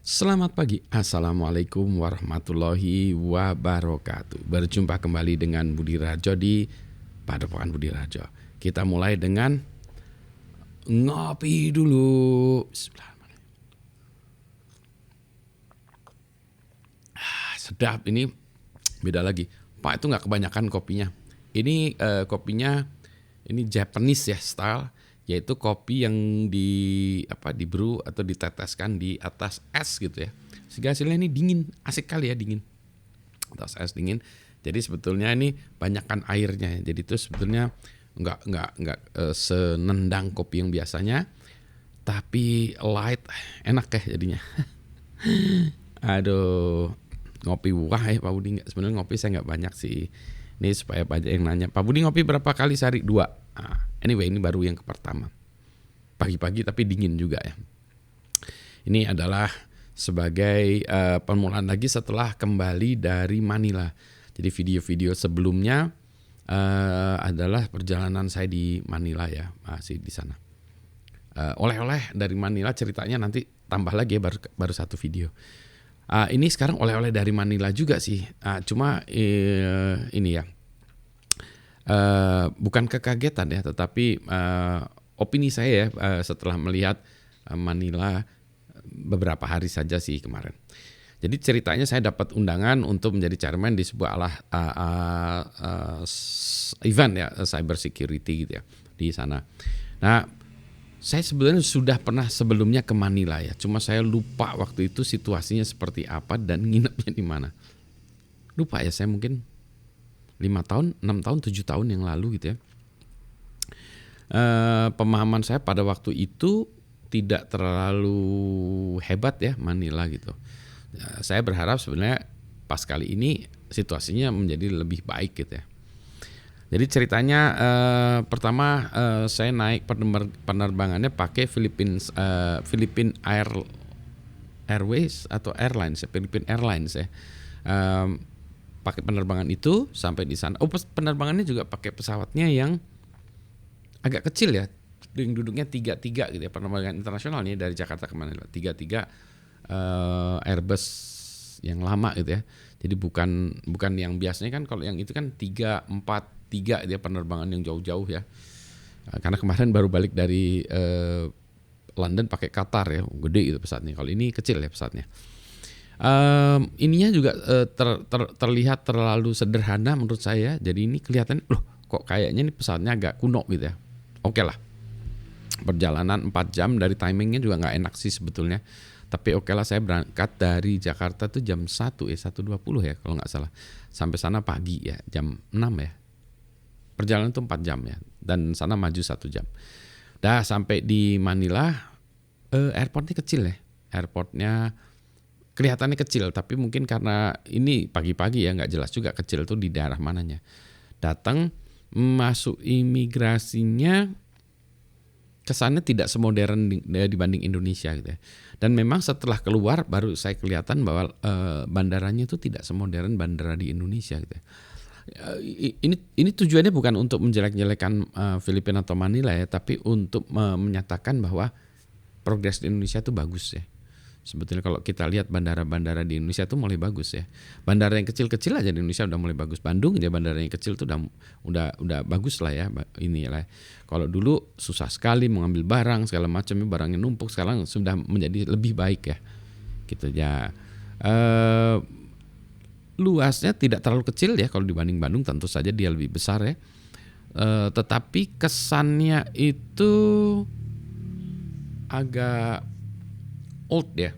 Selamat pagi, Assalamualaikum warahmatullahi wabarakatuh. Berjumpa kembali dengan Budi Rajo di Padepokan Budi Rajo. Kita mulai dengan ngopi dulu. Bismillahirrahmanirrahim. Sedap, ini beda lagi. Pak itu nggak kebanyakan kopinya. Ini kopinya ini Japanese ya style, yaitu kopi yang di brew atau diteteskan di atas es gitu ya. Sehingga hasilnya ini dingin, asik kali ya dingin. Atas es dingin. Jadi sebetulnya ini banyakkan airnya. Jadi itu sebetulnya nggak senendang kopi yang biasanya, tapi light, enak ya jadinya. Aduh, ngopi wah ya Pak Budi. Sebenarnya ngopi saya nggak banyak sih. Ini supaya banyak yang nanya, Pak Budi ngopi berapa kali sehari? 2. Anyway, ini baru yang pertama. Pagi-pagi tapi dingin juga ya. Ini adalah sebagai permulaan lagi setelah kembali dari Manila. Jadi video-video sebelumnya adalah perjalanan saya di Manila ya, masih di sana. Oleh-oleh dari Manila ceritanya nanti tambah lagi ya, baru satu video. Ini sekarang oleh-oleh dari Manila juga sih, cuma ini ya, bukan kekagetan ya, tetapi opini saya ya setelah melihat Manila beberapa hari saja sih kemarin. Jadi ceritanya saya dapat undangan untuk menjadi chairman di sebuah event ya, cyber security gitu ya di sana. Nah, saya sebenarnya sudah pernah sebelumnya ke Manila ya, cuma saya lupa waktu itu situasinya seperti apa dan nginepnya di mana. Lupa ya, saya mungkin 5 tahun, 6 tahun, 7 tahun yang lalu gitu ya. Pemahaman saya pada waktu itu tidak terlalu hebat ya Manila gitu. Saya berharap sebenarnya pas kali ini situasinya menjadi lebih baik gitu ya. Jadi ceritanya pertama saya naik penerbangannya pakai Philippine Airways atau Airlines, Philippine Airlines ya. Pakai penerbangan itu sampai di sana. Penerbangannya juga pakai pesawatnya yang agak kecil ya. Yang duduknya 3-3 gitu ya, penerbangan internasional nih dari Jakarta ke Manila. 3-3 Airbus yang lama gitu ya. Jadi bukan yang biasanya kan, kalau yang itu kan 3-4-3 dia penerbangan yang jauh-jauh ya. Karena kemarin baru balik dari London pakai Qatar ya, gede gitu pesawatnya. Kalau ini kecil ya pesawatnya. Ininya juga terlihat terlalu sederhana menurut saya. Jadi ini kelihatan loh kok kayaknya ini pesawatnya agak kuno gitu ya. Oke lah. Perjalanan 4 jam dari timingnya juga nggak enak sih sebetulnya. Tapi oke lah, saya berangkat dari Jakarta tuh jam 1 ya, 1.20 ya kalau nggak salah. Sampai sana pagi ya, jam 6 ya. Perjalanan tuh 4 jam ya, dan sana maju 1 jam. Dah sampai di Manila, airportnya kecil ya. Airportnya kelihatannya kecil, tapi mungkin karena ini pagi-pagi ya, nggak jelas juga kecil tuh di daerah mananya. Datang, masuk imigrasinya, kesannya tidak semodern dibanding Indonesia gitu ya. Dan memang setelah keluar baru saya kelihatan bahwa bandaranya itu tidak semodern bandara di Indonesia gitu ya. Ini tujuannya bukan untuk menjelek-jelekan Filipina atau Manila ya, tapi untuk menyatakan bahwa progres di Indonesia itu bagus ya. Sebetulnya kalau kita lihat bandara-bandara di Indonesia itu mulai bagus ya. Bandara yang kecil-kecil aja di Indonesia udah mulai bagus. Bandung aja bandara yang kecil tuh udah bagus lah ya. Inilah. Kalau dulu susah sekali mengambil barang segala macam, barangnya numpuk. Sekarang sudah menjadi lebih baik ya. Gitu ya. Luasnya tidak terlalu kecil ya kalau dibanding Bandung, tentu saja dia lebih besar ya. Tetapi kesannya itu agak old ya.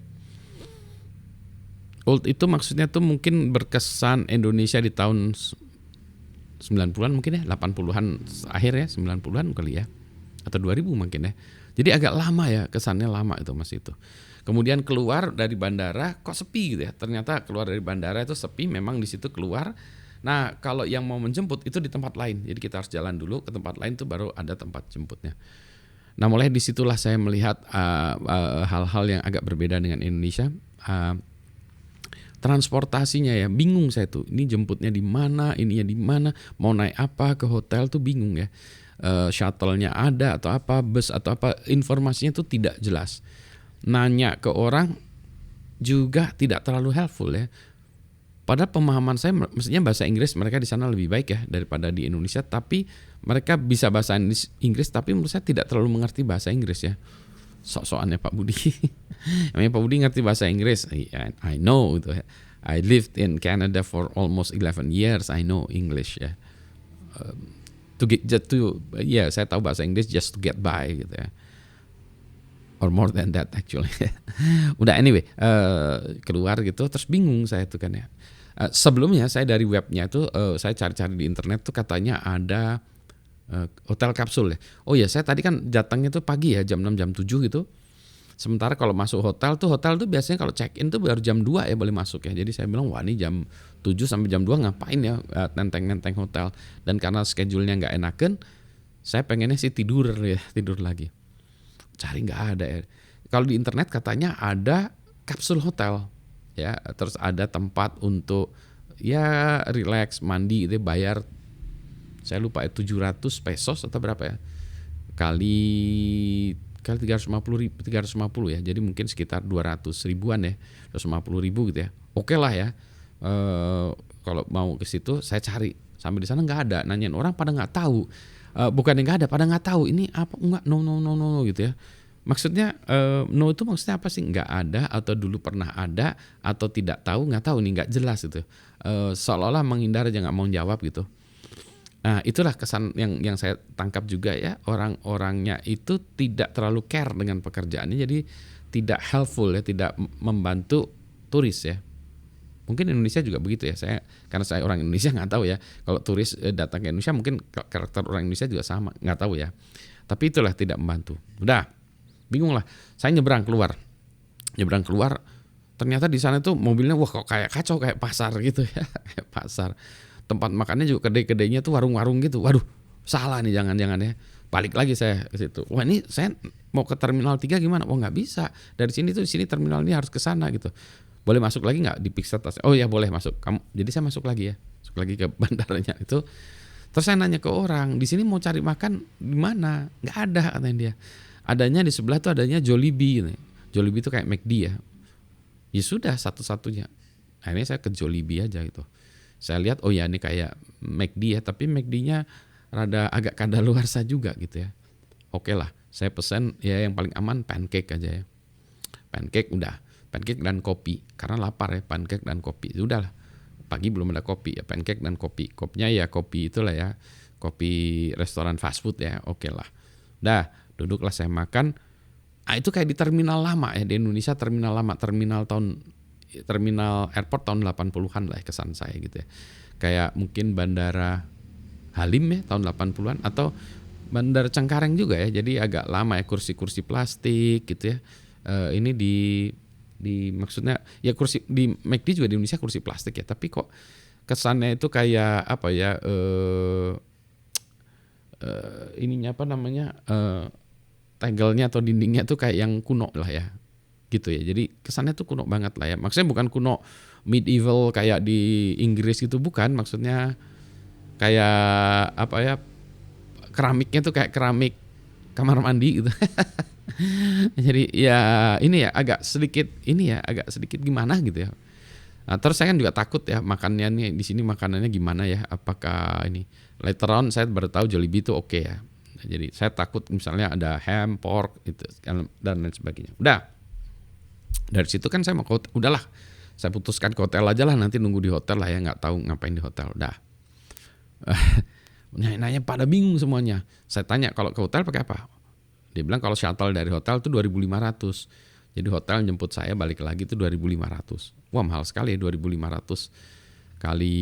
Old itu maksudnya tuh mungkin berkesan Indonesia di tahun 90-an mungkin ya, 80-an akhir ya, 90-an kali ya. Atau 2000 mungkin ya. Jadi agak lama ya, kesannya lama itu Mas itu. Kemudian keluar dari bandara kok sepi gitu ya. Ternyata keluar dari bandara itu sepi, memang di situ keluar. Nah, kalau yang mau menjemput itu di tempat lain. Jadi kita harus jalan dulu ke tempat lain tuh baru ada tempat jemputnya. Nah, mulai disitulah saya melihat hal-hal yang agak berbeda dengan Indonesia. Transportasinya ya, bingung saya tuh. Ini jemputnya di mana, ininya di mana, mau naik apa ke hotel tuh bingung ya. Shuttle-nya ada atau apa, bus atau apa, informasinya tuh tidak jelas. Nanya ke orang juga tidak terlalu helpful ya. Padahal pemahaman saya mestinya bahasa Inggris mereka di sana lebih baik ya daripada di Indonesia, tapi mereka bisa bahasa Inggris tapi menurut saya tidak terlalu mengerti bahasa Inggris ya. Sok-sokannya Pak Budi. Emangnya Pak Budi ngerti bahasa Inggris? I know gitu ya. I lived in Canada for almost 11 years. I know English ya. Saya tahu bahasa Inggris just to get by gitu ya. Or more than that actually. Udah anyway, keluar gitu terus bingung saya tuh kan ya. Sebelumnya saya dari webnya itu saya cari-cari di internet tuh katanya ada hotel kapsul ya. Oh ya, saya tadi kan datangnya tuh pagi ya, jam 6 jam 7 gitu. Sementara kalau masuk hotel tuh biasanya kalau check in tuh baru jam 2 ya boleh masuk ya. Jadi saya bilang wah ini jam 7 sampai jam 2 ngapain ya nenteng-nenteng hotel. Dan karena schedule-nya nggak enakan, saya pengennya sih tidur lagi. Cari nggak ada ya. Kalau di internet katanya ada kapsul hotel ya, terus ada tempat untuk ya relax, mandi gitu bayar, saya lupa ya 700 pesos atau berapa ya kali 350 ya, jadi mungkin sekitar 200 ribuan ya, 250 ribu gitu ya. Oke lah ya, kalau mau ke situ saya cari, sampai di sana nggak ada, nanyain orang pada nggak tahu, bukan yang nggak ada, pada nggak tahu ini apa, enggak, no gitu ya. Maksudnya no itu maksudnya apa sih? Nggak ada atau dulu pernah ada atau tidak tahu, nggak tahu nih, nggak jelas itu. Seolah-olah menghindar aja, nggak mau jawab gitu. Nah itulah kesan yang saya tangkap juga ya, orang-orangnya itu tidak terlalu care dengan pekerjaannya, jadi tidak helpful ya, tidak membantu turis ya. Mungkin Indonesia juga begitu ya, karena saya orang Indonesia nggak tahu ya, kalau turis datang ke Indonesia mungkin karakter orang Indonesia juga sama, nggak tahu ya. Tapi itulah tidak membantu. Udah bingung lah, saya nyebrang keluar, ternyata di sana tuh mobilnya wah kok kayak kacau, kayak pasar gitu ya, kayak pasar. Tempat makannya juga kedai-kedainya tuh warung-warung gitu. Waduh, salah nih, jangan-jangan ya. Balik lagi saya ke situ. Wah ini saya mau ke Terminal 3 gimana? Oh nggak bisa. Dari sini tuh sini terminal ini harus ke sana gitu. Boleh masuk lagi nggak? Diperiksa tas. Oh ya boleh masuk. Jadi saya masuk lagi ya. Masuk lagi ke bandaranya itu. Terus saya nanya ke orang, di sini mau cari makan di mana? Nggak ada katanya dia. Adanya di sebelah tuh adanya Jollibee. Jollibee itu kayak McD ya. Ya sudah satu-satunya. Akhirnya saya ke Jollibee aja gitu. Saya lihat oh ya ini kayak McD ya, tapi McD-nya rada agak kadaluarsa juga gitu ya. Oke lah, saya pesan ya yang paling aman pancake aja ya. Pancake udah, pancake dan kopi. Karena lapar ya, pancake dan kopi. Sudah lah. Pagi belum ada kopi ya, pancake dan kopi. Kopinya ya kopi itulah ya, kopi restoran fast food ya. Oke lah. Dah, duduklah saya makan. Itu kayak di terminal lama ya, di Indonesia terminal lama, terminal airport tahun 80-an lah kesan saya gitu ya. Kayak mungkin bandara Halim ya tahun 80-an atau bandara Cengkareng juga ya. Jadi agak lama ya, kursi-kursi plastik gitu ya. Ini di maksudnya ya kursi di McD juga di Indonesia kursi plastik ya, tapi kok kesannya itu kayak apa ya, ininya apa namanya, tegelnya atau dindingnya tuh kayak yang kuno lah ya. Gitu ya, jadi kesannya tuh kuno banget lah ya. Maksudnya bukan kuno medieval kayak di Inggris gitu, bukan. Maksudnya kayak apa ya, keramiknya tuh kayak keramik kamar mandi gitu. Jadi ya ini ya agak sedikit gimana gitu ya. Nah, terus saya kan juga takut ya makannya nih di sini makanannya gimana ya, apakah ini. Later on saya baru tahu Jollibee itu oke ya. Jadi saya takut misalnya ada ham, pork itu dan lain sebagainya. Udah. Dari situ kan saya mau udahlah, saya putuskan ke hotel aja lah, nanti nunggu di hotel lah ya, nggak tahu ngapain di hotel. Udah. Nanya pada bingung semuanya. Saya tanya kalau ke hotel pakai apa? Dia bilang kalau shuttle dari hotel itu 2.500. Jadi hotel jemput saya balik lagi itu 2.500. Wah mahal sekali ya, 2.500 kali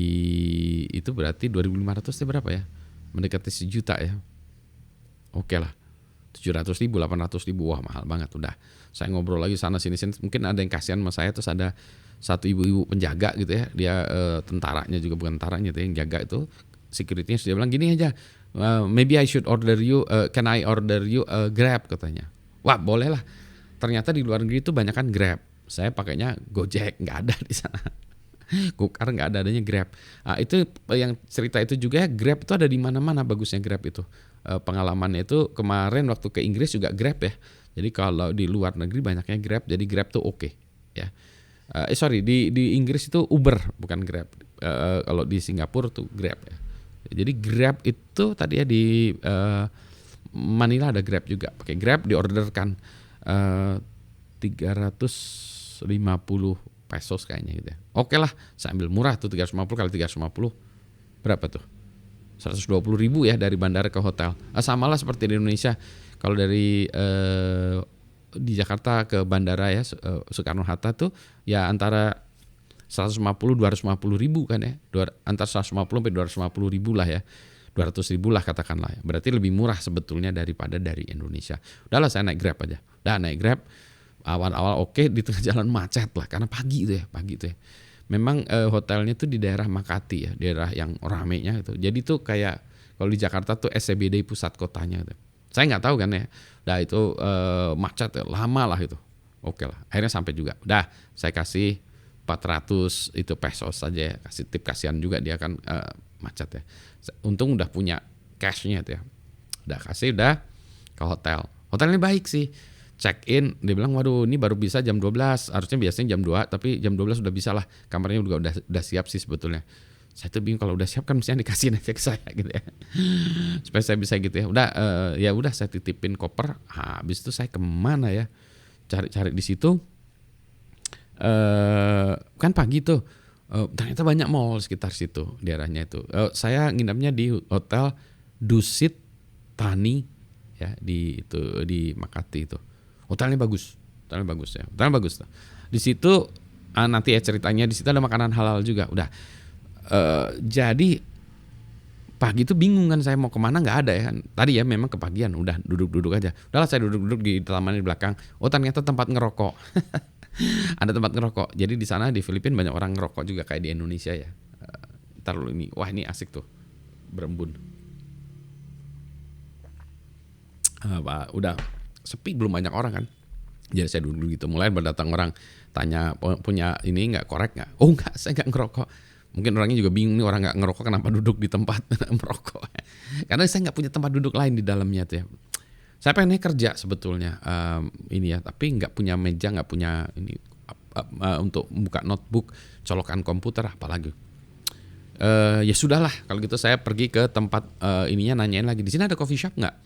itu berarti 2.500 itu berapa ya? Mendekati 1 juta ya. Oke lah. 700.000, 800.000, wah mahal banget. Udah, saya ngobrol lagi sana sini, mungkin ada yang kasihan sama saya. Terus ada satu ibu-ibu penjaga gitu ya, dia tentaranya juga bukan tentaranya tuh yang jaga itu, security-nya sudah bilang gini aja, maybe I should order you, can I order you Grab katanya. Wah boleh lah. Ternyata di luar negeri itu banyak kan Grab. Saya pakainya Gojek, nggak ada di sana. Gokar nggak ada, adanya Grab. Itu yang cerita itu juga ya, Grab itu ada di mana-mana bagusnya Grab itu. Pengalamannya itu kemarin waktu ke Inggris juga Grab ya. Jadi kalau di luar negeri banyaknya Grab, jadi Grab tuh oke ya. Sorry, di Inggris itu Uber bukan Grab. Kalau di Singapura tuh Grab ya. Jadi Grab itu tadi ya di Manila ada Grab juga. Pakai Grab diorderkan 350 pesos kayaknya gitu ya. Oke lah, saya ambil murah tuh 350 kali 350 berapa tuh? 120.000 ya dari bandara ke hotel. Sama lah seperti di Indonesia. Kalau dari di Jakarta ke bandara ya Soekarno-Hatta tuh ya antara 150-250 ribu kan ya, antara 150 sampai 250 ribu lah ya, 200 ribu lah katakanlah ya. Berarti lebih murah sebetulnya daripada dari Indonesia. Udahlah saya naik Grab aja. Udah naik Grab, awal-awal oke, di tengah jalan macet lah karena pagi tuh ya. Memang hotelnya tuh di daerah Makati ya, daerah yang ramenya gitu. Jadi tuh kayak kalau di Jakarta tuh SCBD pusat kotanya gitu. Saya nggak tahu kan ya. Udah itu macet ya, lama lah itu. Oke lah, akhirnya sampai juga. Udah saya kasih 400 itu pesos saja ya, kasih tip, kasihan juga dia kan macet ya. Untung udah punya cashnya tuh ya. Udah kasih, udah ke hotel. Hotelnya baik sih. Check in, dia bilang waduh ini baru bisa jam 12, harusnya biasanya jam 2, tapi jam 12 udah bisa lah. Kamarnya juga udah siap sih sebetulnya. Saya tuh bingung kalau udah siap kan mestinya dikasih aja ke saya gitu ya. Supaya saya bisa gitu ya. Udah ya udah saya titipin koper. Habis itu saya kemana ya? Cari-cari di situ. Kan pagi tuh ternyata banyak mall sekitar situ daerahnya itu. Saya nginapnya di hotel Dusit Tani ya di Makati itu. Hotelnya bagus ya. Hotelnya bagus tuh. Di situ nanti ya ceritanya, di situ ada makanan halal juga. Udah jadi pagi itu bingung kan saya mau kemana, nggak ada ya kan. Tadi ya memang kepagian, udah duduk-duduk aja. Udahlah saya duduk-duduk di halaman di belakang. Oh ternyata tempat ngerokok. Ada tempat ngerokok. Jadi di sana di Filipina banyak orang ngerokok juga kayak di Indonesia ya. Ntar dulu ini, wah ini asik tuh, berembun. Udah sepi, belum banyak orang kan. Jadi saya duduk gitu, mulai berdatang orang tanya punya ini nggak, korek nggak? Oh nggak, saya nggak ngerokok. Mungkin orangnya juga bingung nih, orang nggak ngerokok kenapa duduk di tempat merokok. Karena saya nggak punya tempat duduk lain di dalamnya tuh ya. Saya pengennya kerja sebetulnya ini ya, tapi nggak punya meja, nggak punya ini untuk buka notebook, colokan komputer apalagi. Ya sudahlah kalau gitu saya pergi ke tempat ininya, nanyain lagi di sini ada coffee shop nggak?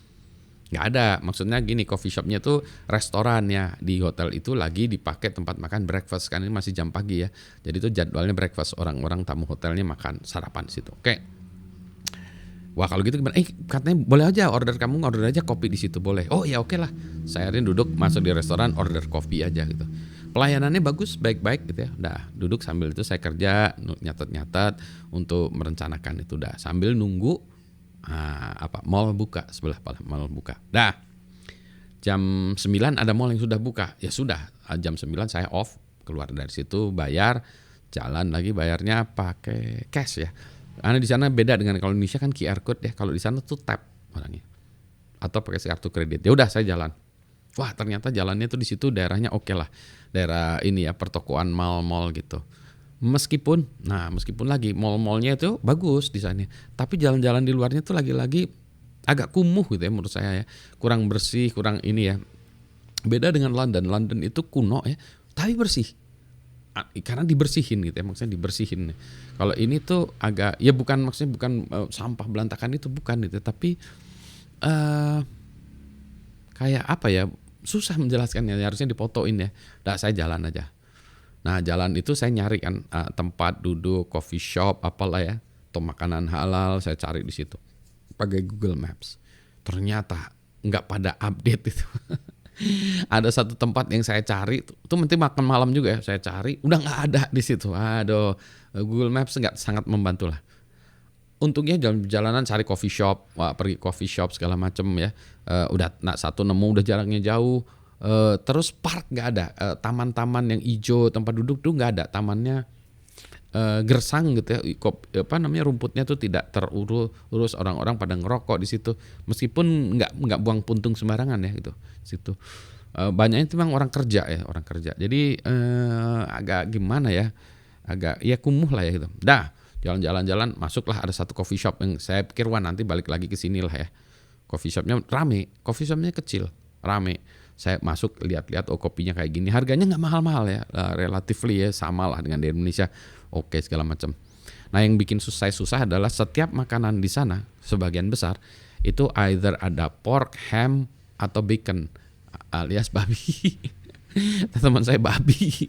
Nggak ada. Maksudnya gini, coffee shopnya tuh restoran ya, di hotel itu lagi dipakai tempat makan breakfast kan, ini masih jam pagi ya. Jadi itu jadwalnya breakfast, orang-orang tamu hotelnya makan sarapan di situ. Oke. Wah kalau gitu gimana? Katanya boleh aja order aja kopi di situ, boleh. Oh ya oke lah. Saya duduk masuk di restoran, order kopi aja gitu. Pelayanannya bagus, baik-baik gitu ya. Udah duduk sambil itu saya kerja, nyatet-nyatet untuk merencanakan itu. Udah sambil nunggu mall buka, sebelah mall buka. Dah jam 9 ada mall yang sudah buka. Ya sudah, jam 9 saya off, keluar dari situ, bayar, jalan lagi, bayarnya pakai cash ya. Karena di sana beda dengan kalau Indonesia kan QR code ya. Kalau di sana tuh tap orangnya. Atau pakai kartu kredit. Ya udah saya jalan. Wah, ternyata jalannya tuh di situ daerahnya oke lah. Daerah ini ya, pertokoan mall-mall gitu. Meskipun lagi mall-mallnya itu bagus di sana. Tapi jalan-jalan di luarnya tuh lagi-lagi agak kumuh gitu ya menurut saya ya. Kurang bersih, kurang ini ya. Beda dengan London. London itu kuno ya, tapi bersih. Karena dibersihin gitu ya, maksudnya dibersihin. Kalau ini tuh agak ya bukan sampah belantakan itu bukan gitu, tapi kayak apa ya, susah menjelaskannya, harusnya difotoin ya. Nah saya jalan aja. Nah jalan itu saya nyari kan tempat duduk, coffee shop apalah ya, atau makanan halal, saya cari di situ pakai Google Maps. Ternyata nggak pada update itu. Ada satu tempat yang saya cari, itu nanti makan malam juga ya, saya cari, udah nggak ada di situ. Aduh, Google Maps nggak sangat membantu lah. Untungnya jalan perjalanan cari coffee shop, pergi coffee shop segala macem ya. Udah satu nemu, udah jaraknya jauh. Terus park nggak ada, taman-taman yang hijau tempat duduk tuh nggak ada, tamannya gersang gitu ya, rumputnya tuh tidak terurus, orang-orang pada ngerokok di situ, meskipun nggak buang puntung sembarangan ya gitu situ. Banyaknya itu memang orang kerja, jadi agak gimana ya, agak ya kumuh lah ya gitu. Dah jalan-jalan masuklah ada satu coffee shop yang saya pikir wah nanti balik lagi ke sini lah ya. Coffee shopnya rame, coffee shopnya kecil, rame. Saya masuk lihat-lihat, oh kopinya kayak gini, harganya nggak mahal-mahal ya, relatively ya sama lah dengan di Indonesia, oke segala macam. Nah yang bikin saya susah adalah setiap makanan di sana sebagian besar itu either ada pork, ham atau bacon alias babi. Teman saya babi,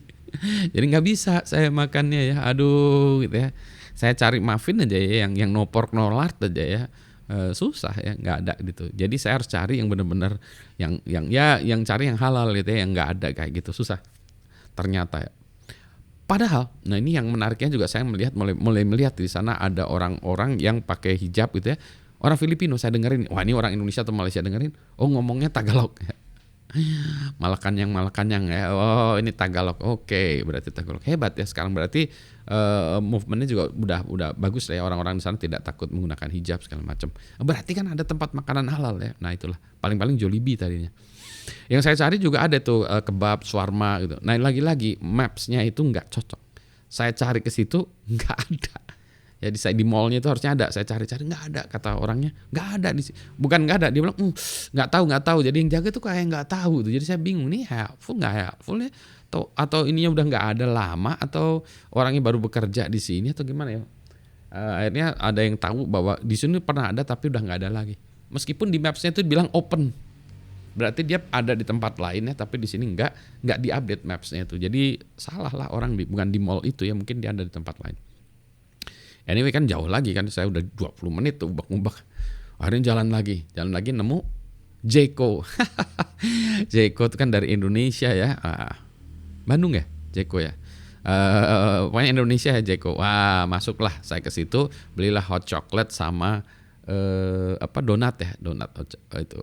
jadi nggak bisa saya makannya ya, aduh gitu ya. Saya cari muffin aja ya yang no pork no lard aja ya. Susah ya, nggak ada gitu. Jadi saya harus cari yang benar-benar yang cari yang halal gitu ya, yang nggak ada kayak gitu, susah ternyata ya. Padahal, nah ini yang menariknya juga saya mulai melihat di sana ada orang-orang yang pakai hijab gitu ya. Orang Filipino saya dengerin, wah ini orang Indonesia atau Malaysia dengerin, oh ngomongnya Tagalog. Malakanyang ya. Oh, ini Tagalog. Oke, berarti Tagalog hebat ya sekarang, berarti movementnya juga udah bagus lah ya, orang-orang di sana tidak takut menggunakan hijab segala macam. Berarti kan ada tempat makanan halal ya. Nah, itulah paling-paling Jollibee tadinya. Yang saya cari juga ada tuh kebab, shawarma gitu. Nah, lagi-lagi maps-nya itu nggak cocok. Saya cari ke situ nggak ada. Jadi saya di mallnya itu harusnya ada, saya cari-cari nggak ada, kata orangnya nggak ada bukan nggak ada, dia bilang nggak tahu, jadi yang jaga tuh kayak nggak tahu tuh, jadi saya bingung nih helpful nggak helpful ya, atau ininya udah nggak ada lama, atau orangnya baru bekerja di sini atau gimana ya. Akhirnya ada yang tahu bahwa di sini pernah ada tapi udah nggak ada lagi, meskipun di mapsnya itu bilang open, berarti dia ada di tempat lain ya, tapi di sini nggak diupdate mapsnya itu, jadi salah lah orang bukan di mall itu ya, mungkin dia ada di tempat lain. Anyway kan jauh lagi kan, saya udah 20 menit tuh ubak-ubak. Akhirnya jalan lagi nemu Jeko. Jeko itu kan dari Indonesia ya. Bandung ya Jeko ya. Pokoknya Indonesia ya Jeko. Wah, masuklah saya ke situ, belilah hot chocolate sama donat ya, donat itu.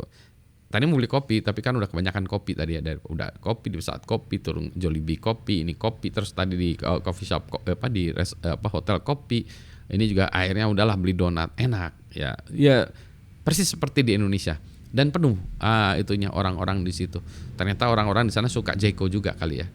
Tadi mau beli kopi, tapi kan udah kebanyakan kopi tadi ya, udah kopi di saat kopi, turun Jollibee kopi, ini kopi, terus tadi di coffee shop di hotel kopi. Ini juga akhirnya udahlah beli donat, enak ya. Ya persis seperti di Indonesia dan penuh itunya orang-orang di situ. Ternyata orang-orang di sana suka Jeko juga kali ya.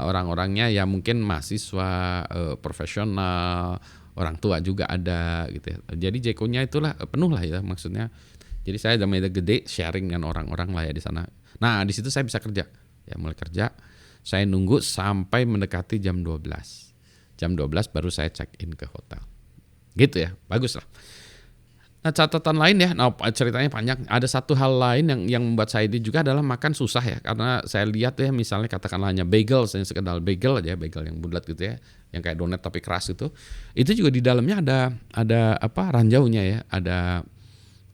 Orang-orangnya ya mungkin mahasiswa, profesional, orang tua juga ada gitu ya. Jadi Jekonya itulah penuh lah ya maksudnya. Jadi saya udah mulai gede sharing dengan orang-orang lah ya di sana. Nah di situ saya bisa kerja, ya mulai kerja. Saya nunggu sampai mendekati jam 12. Jam 12 baru saya check in ke hotel. Gitu ya, bagus lah. Nah catatan lain ya, ceritanya panjang. Ada satu hal lain yang membuat saya ini juga adalah makan susah ya. Karena saya lihat ya misalnya katakanlah hanya bagel, saya sekedar bagel aja, bagel yang bulat gitu ya. Yang kayak donat tapi keras itu. Itu juga di dalamnya ada ranjaunya ya,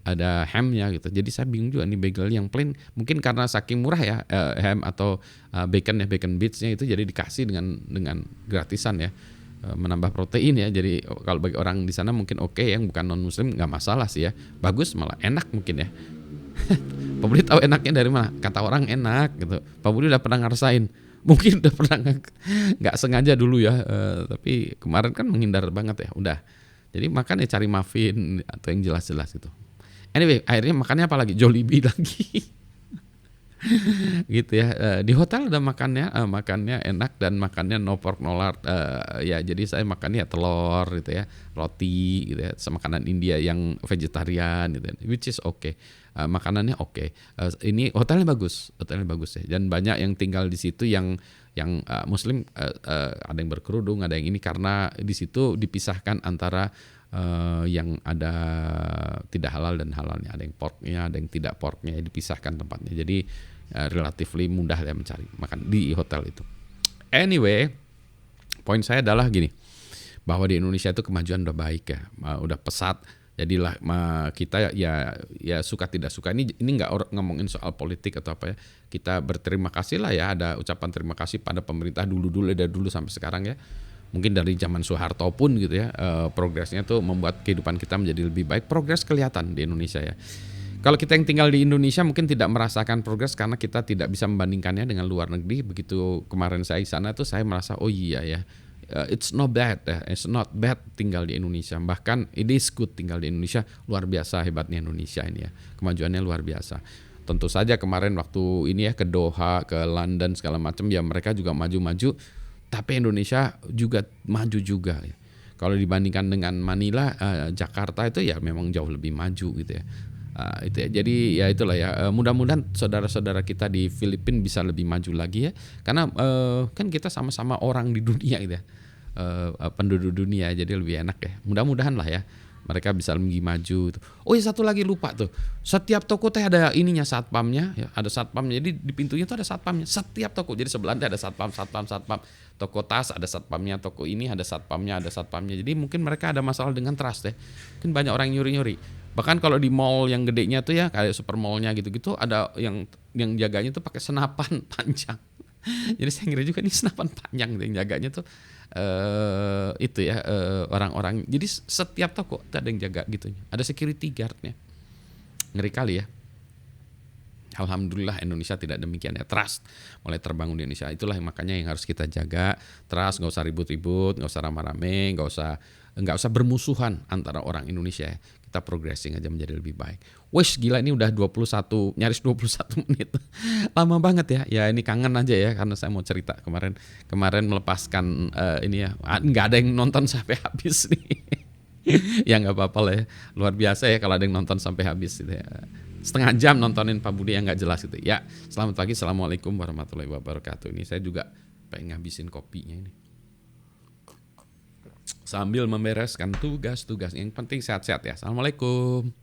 ada hamnya gitu. Jadi saya bingung juga nih bagel yang plain, mungkin karena saking murah ya ham atau bacon ya, bacon bits-nya itu jadi dikasih dengan gratisan ya, menambah protein ya. Jadi kalau bagi orang di sana mungkin oke, yang bukan non muslim nggak masalah sih ya, bagus malah enak mungkin ya. Pak Budi tahu enaknya dari mana? Kata orang enak gitu. Pak Budi udah pernah ngerasain, mungkin udah pernah nggak sengaja dulu ya, tapi kemarin kan menghindar banget ya. Udah, jadi makan ya cari muffin atau yang jelas-jelas gitu. Anyway, akhirnya makannya apa lagi? Jollibee lagi. Gitu ya. Di hotel udah makannya enak dan makannya no pork no lard. Ya jadi saya makannya telur gitu ya, roti gitu ya, sama makanan India yang vegetarian gitu ya, which is okay. Makanannya okay. Ini hotelnya bagus ya. Dan banyak yang tinggal di situ yang muslim, ada yang berkerudung, ada yang ini, karena di situ dipisahkan antara yang ada tidak halal dan halalnya, ada yang porknya, ada yang tidak porknya, dipisahkan tempatnya. Jadi relatively mudah ya mencari makan di hotel itu. Anyway, poin saya adalah gini, bahwa di Indonesia itu kemajuan udah baik ya, udah pesat. Jadilah kita ya suka tidak suka, ini nggak ngomongin soal politik atau apa ya, kita berterima kasih lah ya, ada ucapan terima kasih pada pemerintah dari dulu sampai sekarang ya. Mungkin dari zaman Soeharto pun gitu ya, progresnya tuh membuat kehidupan kita menjadi lebih baik. Progres kelihatan di Indonesia ya. Kalau kita yang tinggal di Indonesia mungkin tidak merasakan progres karena kita tidak bisa membandingkannya dengan luar negeri. Begitu kemarin saya di sana tuh saya merasa oh iya ya, it's not bad tinggal di Indonesia. Bahkan it is good tinggal di Indonesia. Luar biasa hebatnya Indonesia ini ya, kemajuannya luar biasa. Tentu saja kemarin waktu ini ya ke Doha, ke London segala macam ya, mereka juga maju-maju. Tapi Indonesia juga maju juga ya. Kalau dibandingkan dengan Manila, Jakarta itu ya memang jauh lebih maju gitu ya. Itu ya. Jadi ya itulah ya. Mudah-mudahan saudara-saudara kita di Filipina bisa lebih maju lagi ya. Karena kan kita sama-sama orang di dunia gitu ya. Penduduk dunia, jadi lebih enak ya. Mudah-mudahan lah ya. Mereka bisa lebih maju. Oh ya, satu lagi lupa tuh. Setiap toko teh ada ininya, satpamnya ya, ada satpamnya. Jadi di pintunya tuh ada satpamnya. Setiap toko. Jadi sebelahnya ada satpam. Toko tas ada satpamnya, toko ini ada satpamnya. Jadi mungkin mereka ada masalah dengan trust deh. Mungkin banyak orang nyuri-nyuri. Bahkan kalau di mall yang gedenya tuh ya, kayak super mallnya gitu-gitu, ada yang jaganya tuh pakai senapan panjang. Jadi saya ngira juga nih senapan panjang yang jaganya tuh itu ya, orang-orang. Jadi setiap toko ada yang jaga gitu. Ada security guardnya. Ngeri kali ya. Alhamdulillah Indonesia tidak demikian ya. Trust mulai terbangun di Indonesia. Itulah yang makanya yang harus kita jaga. Trust, nggak usah ribut-ribut, nggak usah rame-rame, nggak usah bermusuhan antara orang Indonesia ya. Kita progressing aja menjadi lebih baik. Wes gila, ini udah 21, nyaris 21 menit. Lama banget ya. Ya ini kangen aja ya, karena saya mau cerita kemarin melepaskan ini ya. Nggak ada yang nonton sampai habis nih. Ya nggak apa-apa lah ya. Luar biasa ya kalau ada yang nonton sampai habis gitu ya. Setengah jam nontonin Pak Budi yang nggak jelas gitu. Ya, selamat pagi, assalamualaikum warahmatullahi wabarakatuh. Ini saya juga pengen ngabisin kopinya ini. Sambil membereskan tugas-tugas. Yang penting sehat-sehat ya. Assalamualaikum.